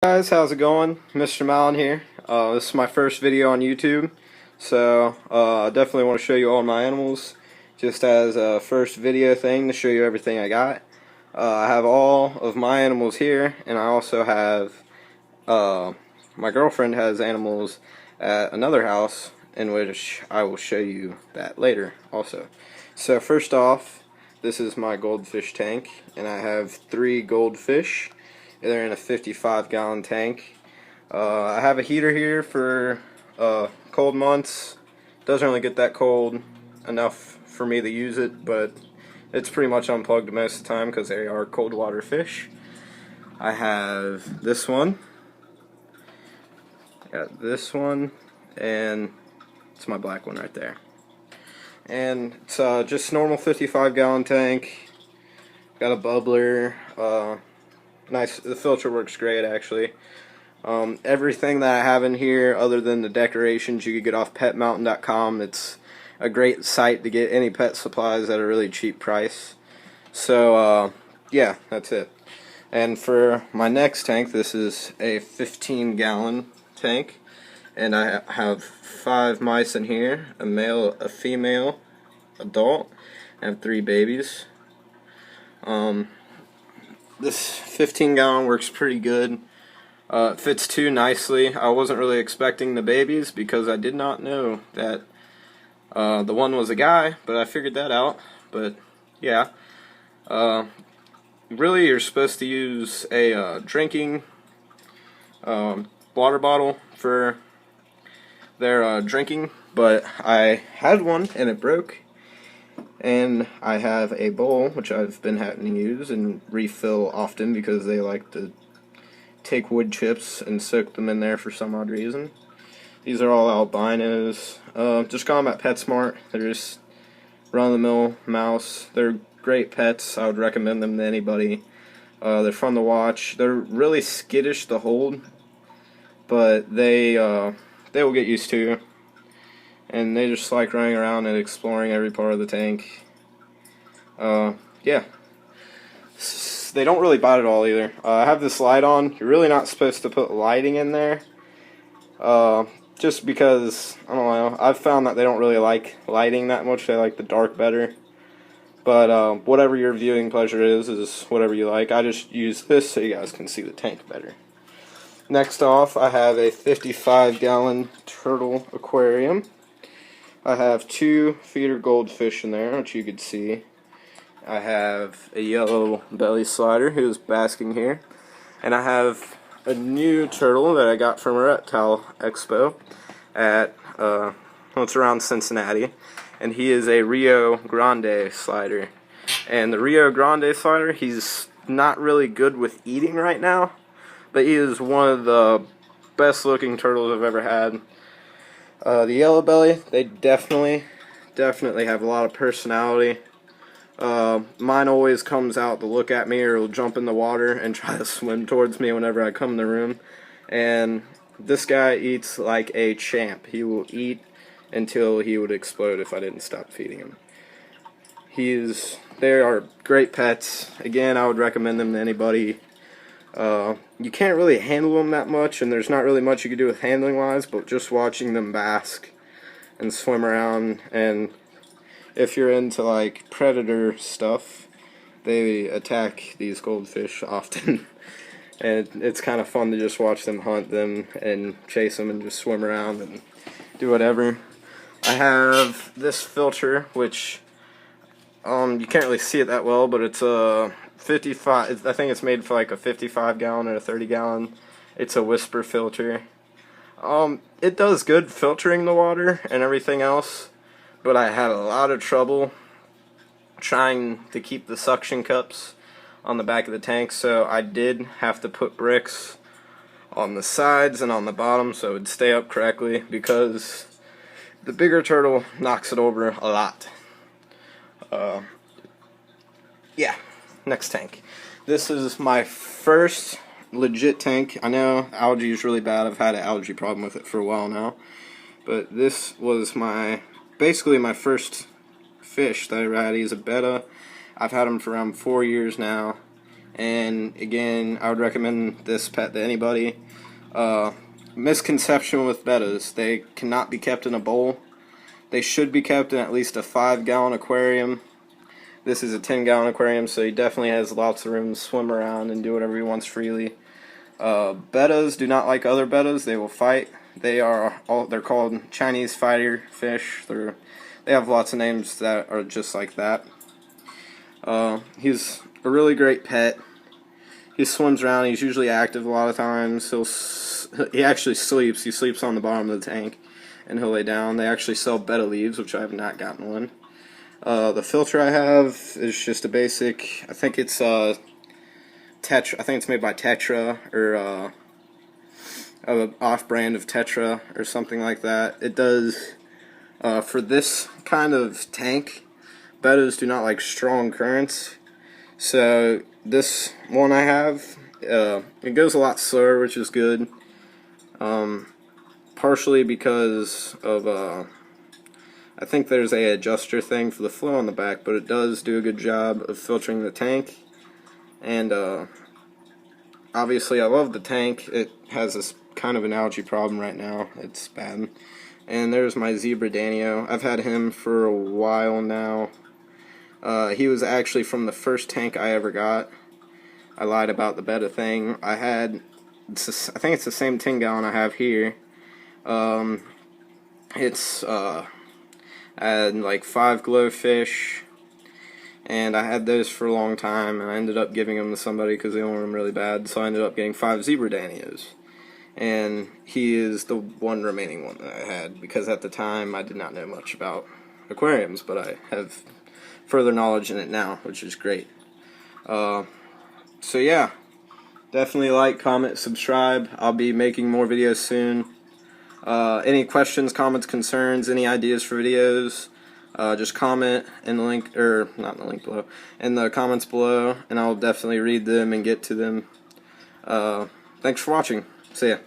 Guys, how's it going? Mr. Malin here. This is my first video on YouTube, so I definitely want to show you all my animals, just as a first video thing to show you everything I got. I have all of my animals here, and I also have my girlfriend has animals at another house, in which I will show you that later also. So first off, this is my goldfish tank, and I have 3 goldfish. They're in a 55-gallon tank. I have a heater here for cold months. Doesn't really get that cold enough for me to use it, but it's pretty much unplugged most of the time because they are cold water fish. I have this one. Got this one, and it's my black one right there. And it's just normal 55-gallon tank. Got a bubbler. Nice. The filter works great, actually. Everything that I have in here, other than the decorations, you could get off PetMountain.com. It's a great site to get any pet supplies at a really cheap price. So, yeah, that's it. And for my next tank, this is a 15-gallon tank, and I have 5 mice in here: a male, a female, adult, and 3 babies. This 15-gallon works pretty good. It fits 2 nicely. I wasn't really expecting the babies because I did not know that the one was a guy, but I figured that out. But yeah, really you're supposed to use a drinking water bottle for their drinking, but I had one and it broke. And I have a bowl, which I've been having to use and refill often because they like to take wood chips and soak them in there for some odd reason. These are all albinos. Just got them at PetSmart. They're just run-of-the-mill mouse. They're great pets. I would recommend them to anybody. They're fun to watch. They're really skittish to hold, but they will get used to. And they just like running around and exploring every part of the tank. Yeah. They don't really bite at all either. I have this light on. You're really not supposed to put lighting in there. Just because, I don't know, I've found that they don't really like lighting that much. They like the dark better. But whatever your viewing pleasure is whatever you like. I just use this so you guys can see the tank better. Next off, I have a 55-gallon turtle aquarium. I have 2 feeder goldfish in there, which you could see. I have a yellow belly slider who's basking here. And I have a new turtle that I got from a reptile expo at, it's around Cincinnati. And he is a Rio Grande slider. And the Rio Grande slider, he's not really good with eating right now, but he is one of the best looking turtles I've ever had. The yellow belly, they definitely have a lot of personality. Mine always comes out to look at me, or will jump in the water and try to swim towards me whenever I come in the room. And this guy eats like a champ. He will eat until he would explode if I didn't stop feeding him. They are great pets. Again, I would recommend them to anybody. You can't really handle them that much, and there's not really much you can do with handling wise, but just watching them bask and swim around, and if you're into like predator stuff, they attack these goldfish often. And it's kind of fun to just watch them hunt them and chase them and just swim around and do whatever. I have this filter, which you can't really see it that well, but it's a 55. I think it's made for like a 55-gallon or a 30-gallon. It's a Whisper filter. It does good filtering the water and everything else, but I had a lot of trouble trying to keep the suction cups on the back of the tank, so I did have to put bricks on the sides and on the bottom so it would stay up correctly, because the bigger turtle knocks it over a lot. Yeah, next tank. This is my first legit tank. I know algae is really bad. I've had an algae problem with it for a while now. But this was basically my first fish that I ever had. He's a betta. I've had him for around 4 years now. And again, I would recommend this pet to anybody. Misconception with bettas: they cannot be kept in a bowl. They should be kept in at least a 5-gallon aquarium. This is a 10-gallon aquarium, so he definitely has lots of room to swim around and do whatever he wants freely. Bettas do not like other bettas. They will fight. They're called Chinese fighter fish. They have lots of names that are just like that. He's a really great pet. He swims around. He's usually active a lot of times. He actually sleeps. He sleeps on the bottom of the tank, and he'll lay down. They actually sell betta leaves, which I have not gotten one. The filter I have is just a basic. I think it's Tetra. I think it's made by Tetra, or an off-brand of Tetra or something like that. It does for this kind of tank. Bettas do not like strong currents, so this one I have, it goes a lot slower, which is good. Partially because of I think there's a adjuster thing for the flow on the back, but it does do a good job of filtering the tank. And obviously I love the tank. It has this kind of an algae problem right now. It's bad. And there's my zebra Danio. I've had him for a while now. He was actually from the first tank I ever got. I lied about the betta thing. I think it's the same 10-gallon I have here. I had like 5 glowfish, and I had those for a long time, and I ended up giving them to somebody because they wanted them really bad, so I ended up getting 5 zebra Danios. And he is the one remaining one that I had, because at the time I did not know much about aquariums, but I have further knowledge in it now, which is great. So yeah, definitely like, comment, subscribe. I'll be making more videos soon. Any questions, comments, concerns, any ideas for videos, just comment in the link, or not in the link below, in the comments below, and I'll definitely read them and get to them. Thanks for watching. See ya.